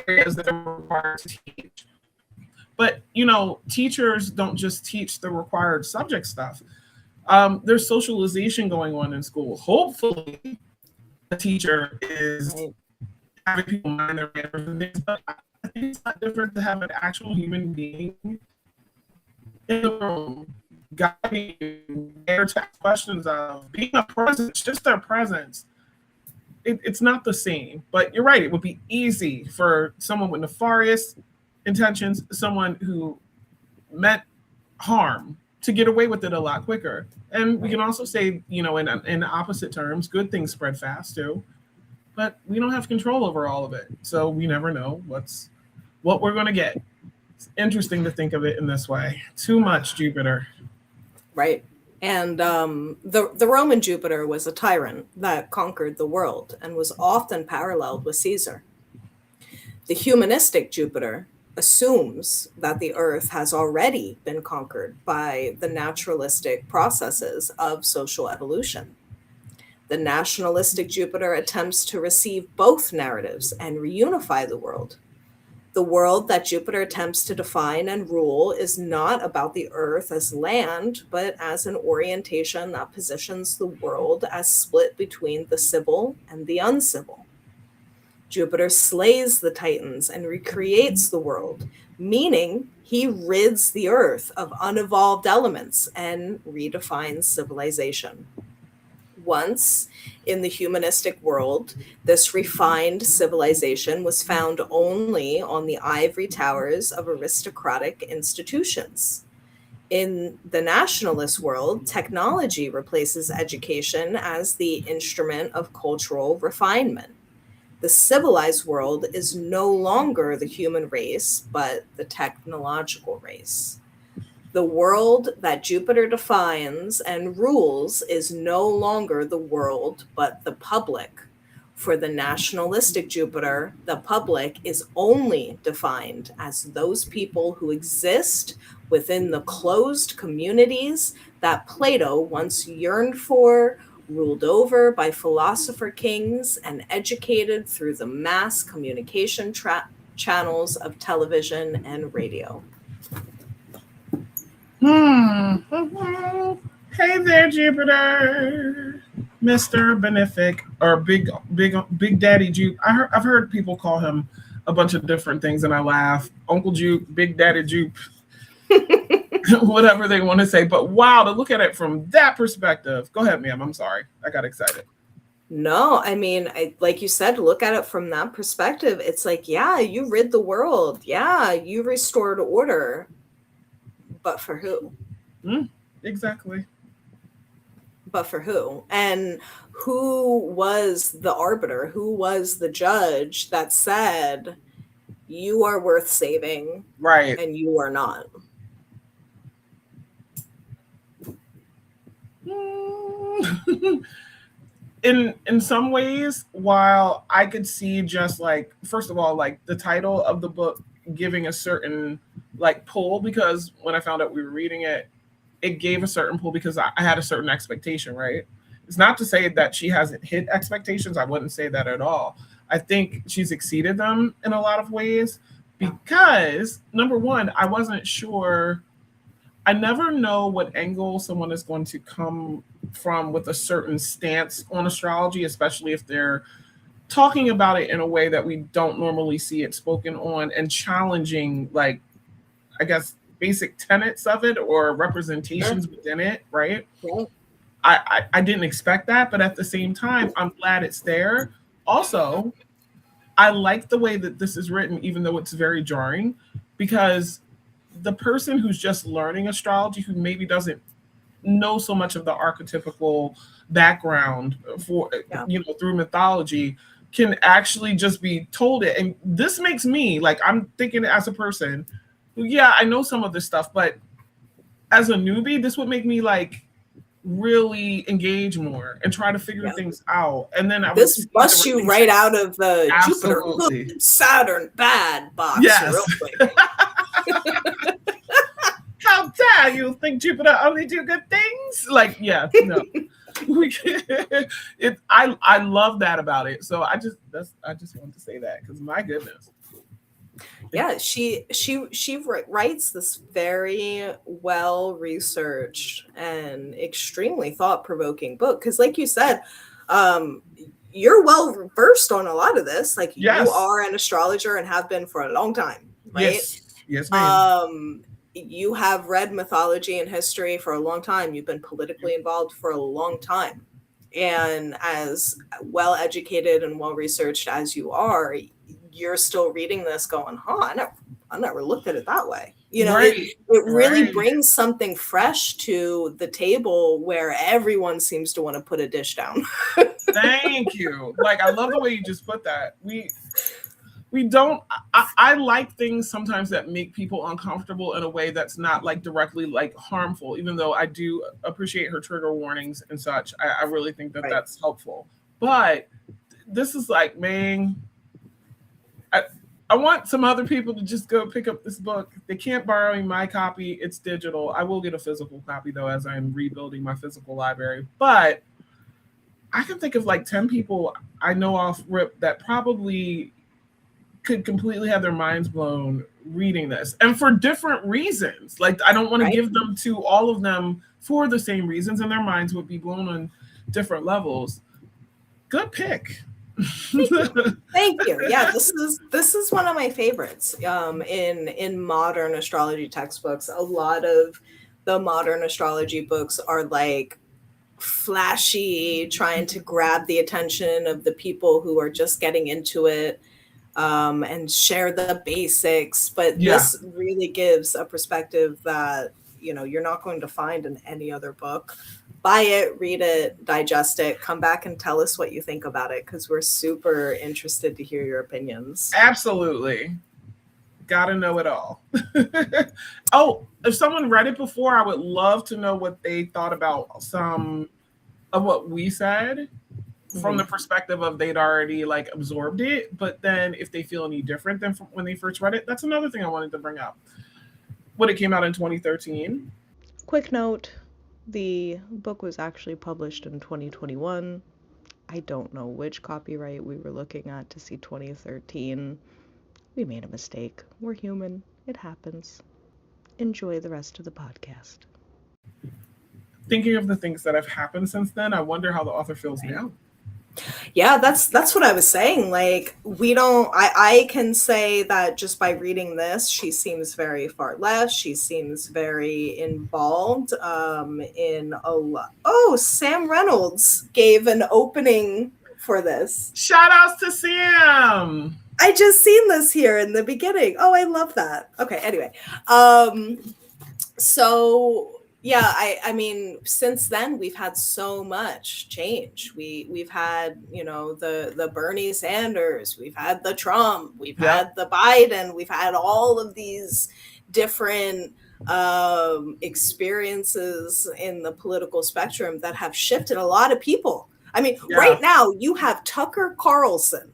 areas that are required to teach. But, teachers don't just teach the required subject stuff. There's socialization going on in school. Hopefully, the teacher is having people mind their manners and things, but I think it's not different to have an actual human being in the room, guiding you, there to ask questions of, being a presence, just their presence. It's not the same, but you're right. It would be easy for someone with nefarious intentions, someone who meant harm, to get away with it a lot quicker. And we can also say, in opposite terms, good things spread fast too, but we don't have control over all of it. So we never know what we're going to get. It's interesting to think of it in this way. Too much Jupiter. Right. And the Roman Jupiter was a tyrant that conquered the world and was often paralleled with Caesar. The humanistic Jupiter assumes that the Earth has already been conquered by the naturalistic processes of social evolution. The nationalistic Jupiter attempts to receive both narratives and reunify the world. The world that Jupiter attempts to define and rule is not about the Earth as land, but as an orientation that positions the world as split between the civil and the uncivil. Jupiter slays the Titans and recreates the world, meaning he rids the Earth of unevolved elements and redefines civilization. Once in the humanistic world, this refined civilization was found only on the ivory towers of aristocratic institutions. In the nationalist world, technology replaces education as the instrument of cultural refinement. The civilized world is no longer the human race, but the technological race. The world that Jupiter defines and rules is no longer the world, but the public. For the nationalistic Jupiter, the public is only defined as those people who exist within the closed communities that Plato once yearned for, ruled over by philosopher kings, and educated through the mass communication channels of television and radio. Hey there, Jupiter, Mr. Benefic, or Big Daddy Jupe. I've heard people call him a bunch of different things, and I laugh. Uncle Jupe, Big Daddy Jupe, whatever they want to say. But wow, to look at it from that perspective. Go ahead, ma'am. I'm sorry, I got excited. No, I mean, like you said, look at it from that perspective. It's like, yeah, you rid the world. Yeah, you restored order. But for who? Exactly. But for who? And who was the arbiter? Who was the judge that said, you are worth saving Right. and you are not? In some ways, while I could see just like, first of all, like the title of the book giving a certain like pull, because when I found out we were reading it, it gave a certain pull because I had a certain expectation, right? It's not to say that she hasn't hit expectations. I wouldn't say that at all. I think she's exceeded them in a lot of ways because, number one, I wasn't sure. I never know what angle someone is going to come from with a certain stance on astrology, especially if they're talking about it in a way that we don't normally see it spoken on and challenging, like, I guess, basic tenets of it or representations within it, right? Right. I didn't expect that, but at the same time, I'm glad it's there. Also, I like the way that this is written, even though it's very jarring, because the person who's just learning astrology, who maybe doesn't know so much of the archetypical background for through mythology, can actually just be told it. And this makes me like, I'm thinking as a person who, yeah, I know some of this stuff, but as a newbie, this would make me like really engage more and try to figure things out. And then I would this busts you right out of the Absolutely. Jupiter, Saturn, bad box. Yes. Real quick. How dare you think Jupiter only do good things? Like, yeah, no. I love that about it. So I just wanted to say that because my goodness. Yeah, she writes this very well researched and extremely thought provoking book. Because, like you said, you're well versed on a lot of this. Like, you are an astrologer and have been for a long time, right? Yes, ma'am. You have read mythology and history for a long time. You've been politically involved for a long time. And as well educated and well researched as you are, you're still reading this going, huh, I never looked at it that way. You know, it really brings something fresh to the table where everyone seems to want to put a dish down. Thank you. Like, I love the way you just put that. We don't, I like things sometimes that make people uncomfortable in a way that's not like directly like harmful, even though I do appreciate her trigger warnings and such. I really think that that's helpful. But this is like, man, I want some other people to just go pick up this book. They can't borrow my copy. It's digital. I will get a physical copy though, as I'm rebuilding my physical library. But I can think of like 10 people I know off rip that probably could completely have their minds blown reading this, and for different reasons. Like, I don't want to give them to all of them for the same reasons, and their minds would be blown on different levels. Good pick. Thank you. Yeah, this is one of my favorites. In modern astrology textbooks, a lot of the modern astrology books are like flashy, trying to grab the attention of the people who are just getting into it. And share the basics, but this really gives a perspective that, you know, you're not going to find in any other book. Buy it, read it, digest it, come back and tell us what you think about it, because we're super interested to hear your opinions. Absolutely. Gotta know it all. Oh, if someone read it before, I would love to know what they thought about some of what we said. From the perspective of they'd already like absorbed it, but then if they feel any different than from when they first read it, that's another thing I wanted to bring up. When it came out in 2013. Quick note, the book was actually published in 2021. I don't know which copyright we were looking at to see 2013. We made a mistake. We're human. It happens. Enjoy the rest of the podcast. Thinking of the things that have happened since then, I wonder how the author feels now. Yeah, that's what I was saying. Like, we don't, I can say that just by reading this, she seems very far left. She seems very involved in a lot. Oh, Sam Reynolds gave an opening for this. Shout outs to Sam. I just seen this here in the beginning. Oh, I love that. Okay, anyway. So yeah, I mean, since then we've had so much change. We've had, you know, the Bernie Sanders, we've had the Trump, we've had the Biden, we've had all of these different experiences in the political spectrum that have shifted a lot of people. I mean, right now you have Tucker Carlson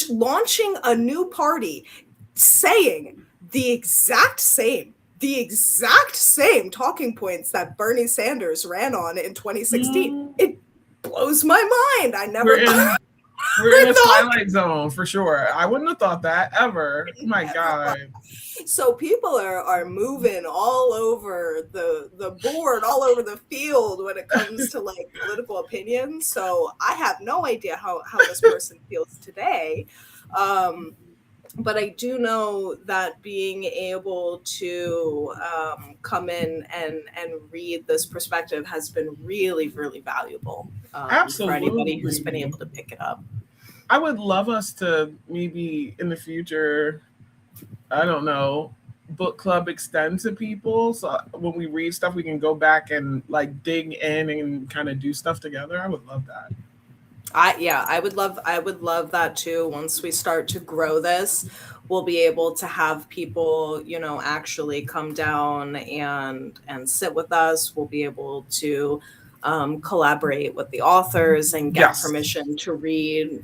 launching a new party saying the exact same talking points that Bernie Sanders ran on in 2016. It blows my mind. I never thought. We're in a twilight zone for sure. I wouldn't have thought that ever. My God. So people are moving all over the board, all over the field when it comes to like political opinions. So I have no idea how this person feels today. But I do know that being able to come in and read this perspective has been really, really valuable for anybody who's been able to pick it up. I would love us to maybe in the future, I don't know, book club extend to people. So when we read stuff, we can go back and like dig in and kind of do stuff together. I would love that. I would love that too. Once we start to grow this, we'll be able to have people, you know, actually come down and sit with us. We'll be able to collaborate with the authors and get permission to read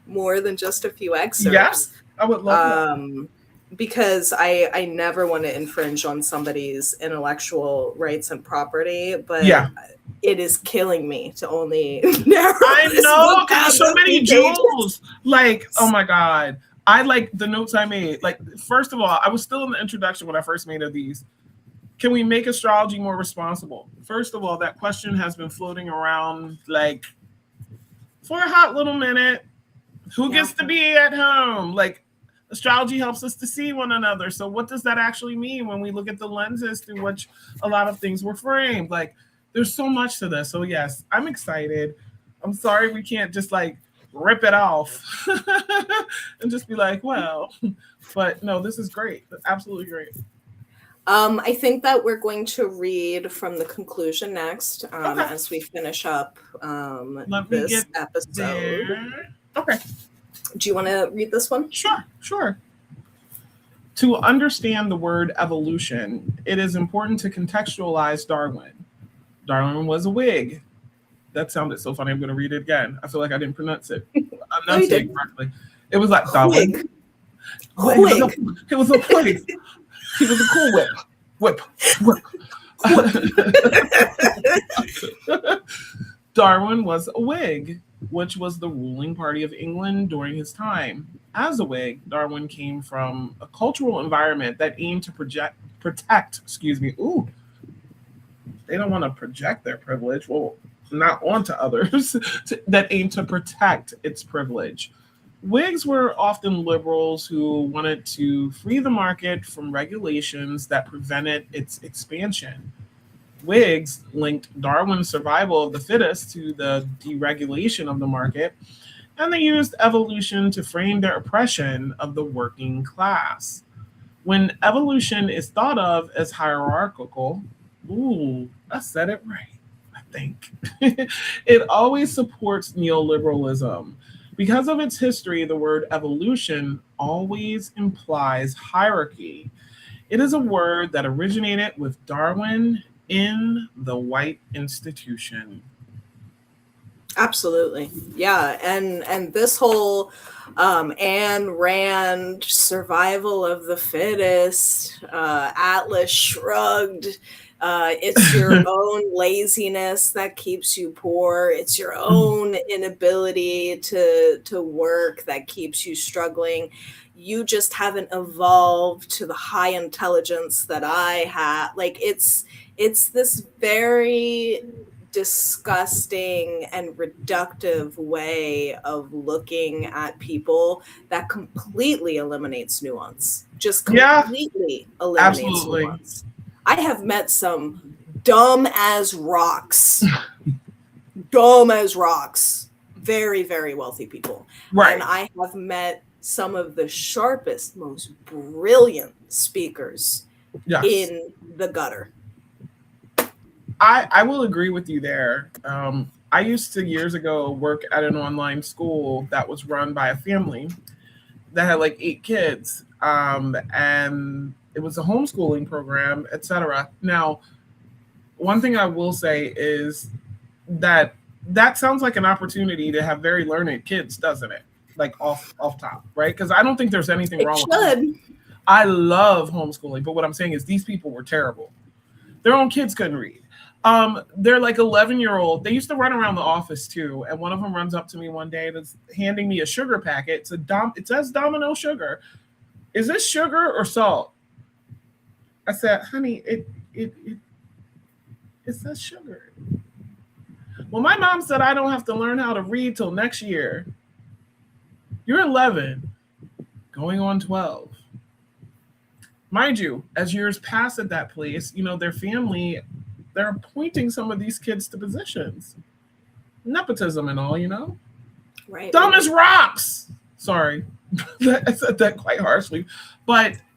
more than just a few excerpts. Yes, I would love that. Because I never want to infringe on somebody's intellectual rights and property, but it is killing me to only narrow. I know, there's so many jewels. Like, oh my God. I like the notes I made. Like, first of all, I was still in the introduction when I first made of these. Can we make astrology more responsible? First of all, that question has been floating around like for a hot little minute. Who gets to be at home? Like, astrology helps us to see one another. So what does that actually mean when we look at the lenses through which a lot of things were framed? Like, there's so much to this. So yes, I'm excited. I'm sorry we can't just like rip it off and just be like, well, but no, this is great. Absolutely great. I think that we're going to read from the conclusion next as we finish up this episode. There. Okay. Do you want to read this one? Sure. To understand the word evolution, it is important to contextualize Darwin. Darwin was a Whig. That sounded so funny. I'm going to read it again. I feel like I didn't pronounce it. Enunciate correctly. It was like Darwin. It was a Whig. He was a cool whip. Darwin was a Whig, which was the ruling party of England during his time. As a Whig, Darwin came from a cultural environment that aimed to protect. Ooh, they don't want to project their privilege. Well, not onto others. That aimed to protect its privilege. Whigs were often liberals who wanted to free the market from regulations that prevented its expansion. Whigs linked Darwin's survival of the fittest to the deregulation of the market, and they used evolution to frame their oppression of the working class. When evolution is thought of as hierarchical, I said it right, I think. It always supports neoliberalism. Because of its history, the word evolution always implies hierarchy. It is a word that originated with Darwin in the white institution. Absolutely. Yeah. And this whole Ayn Rand survival of the fittest, Atlas Shrugged, it's your own laziness that keeps you poor. It's your own inability to work that keeps you struggling. You just haven't evolved to the high intelligence that I have. Like, it's this very disgusting and reductive way of looking at people that completely eliminates nuance. Just completely eliminates absolutely. nuance. I have met some dumb as rocks. Dumb as rocks. Very, very wealthy people. Right. And I have met some of the sharpest, most brilliant speakers in the gutter. I will agree with you there. I used to years ago work at an online school that was run by a family that had like 8 kids. And it was a homeschooling program, etc. Now, one thing I will say is that sounds like an opportunity to have very learned kids, doesn't it? Like off top, right? Because I don't think there's anything wrong with it. I love homeschooling, but what I'm saying is these people were terrible. Their own kids couldn't read. They're like 11-year-old. They used to run around the office too. And one of them runs up to me one day that's handing me a sugar packet. It says Domino sugar. Is this sugar or salt? I said, honey, it says sugar. Well, my mom said I don't have to learn how to read till next year. You're 11, going on 12. Mind you, as years pass at that place, their family, they're appointing some of these kids to positions. Nepotism and all, Right. Dumb as rocks. Sorry. I said that quite harshly.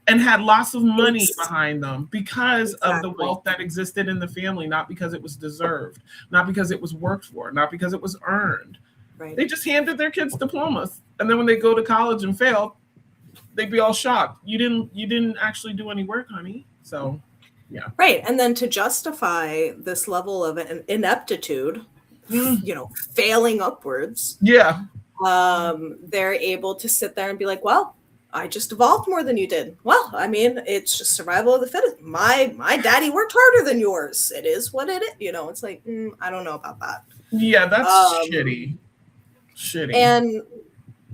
And had lots of money behind them because of the wealth that existed in the family, not because it was deserved, not because it was worked for, not because it was earned. Right. They just handed their kids diplomas. And then when they go to college and fail, they'd be all shocked. You didn't actually do any work, honey. So, yeah. Right. And then to justify this level of an ineptitude, failing upwards. Yeah. They're able to sit there and be like, well, I just evolved more than you did. Well, I mean, it's just survival of the fittest. My daddy worked harder than yours. It is what it is. It's like, I don't know about that. Yeah, that's shitty.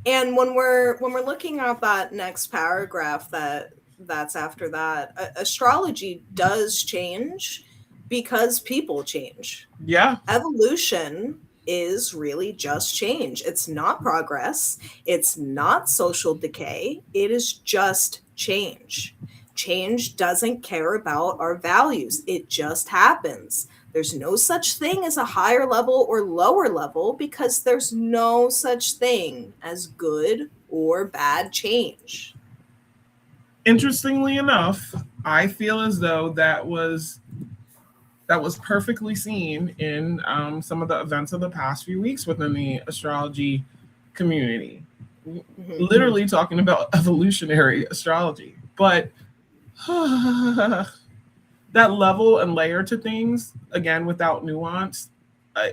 And when we're looking at that next paragraph that's after that, astrology does change because people change. Yeah. Evolution is really just change. It's not progress. It's not social decay. It is just change. Change doesn't care about our values. It just happens. There's no such thing as a higher level or lower level because there's no such thing as good or bad change. Interestingly enough, I feel as though that was perfectly seen in some of the events of the past few weeks within the astrology community. Mm-hmm. Literally talking about evolutionary astrology. But that level and layer to things, again, without nuance,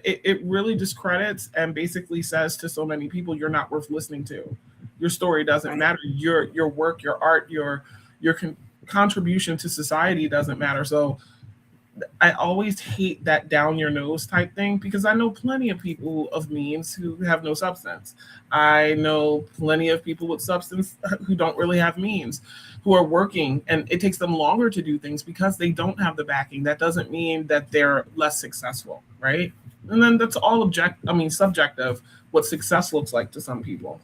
it really discredits and basically says to so many people, you're not worth listening to. Your story doesn't matter. Your work, your art, your contribution to society doesn't matter. So I always hate that down your nose type thing because I know plenty of people of means who have no substance. I know plenty of people with substance who don't really have means, who are working, and it takes them longer to do things because they don't have the backing. That doesn't mean that they're less successful, right? And then that's all subjective, what success looks like to some people,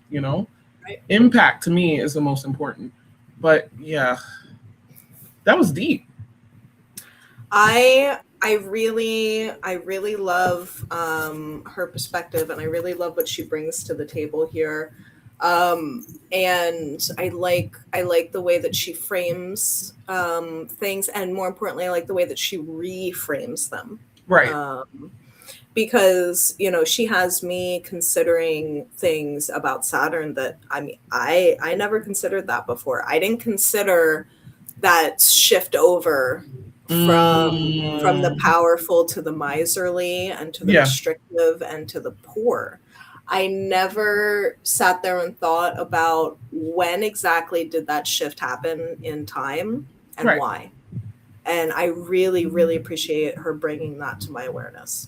Right. Impact to me is the most important. But yeah, that was deep. I really love her perspective, and I really love what she brings to the table here. And I like the way that she frames things, and more importantly, I like the way that she reframes them. Right. Because she has me considering things about Saturn that I never considered that before. I didn't consider that shift over from the powerful to the miserly and to the restrictive and to the poor. I never sat there and thought about when exactly did that shift happen in time and why. And I really, really appreciate her bringing that to my awareness.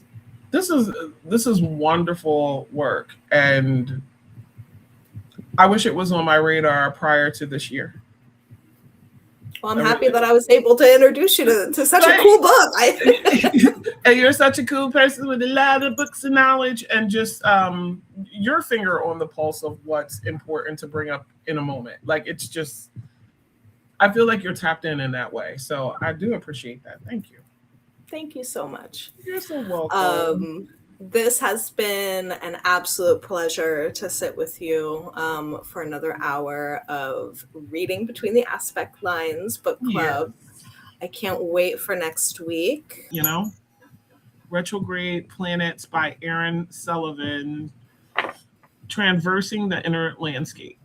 This is wonderful work, and I wish it was on my radar prior to this year. Well, I'm happy that I was able to introduce you to such a cool book. And you're such a cool person with a lot of books and knowledge, and just your finger on the pulse of what's important to bring up in a moment. Like, it's just, I feel like you're tapped in that way. So I do appreciate that. Thank you. Thank you so much. You're so welcome. This has been an absolute pleasure to sit with you for another hour of reading Between the Aspect Lines book club. Yes. I can't wait for next week. You know, Retrograde Planets by Aaron Sullivan, Traversing the Inner Landscape.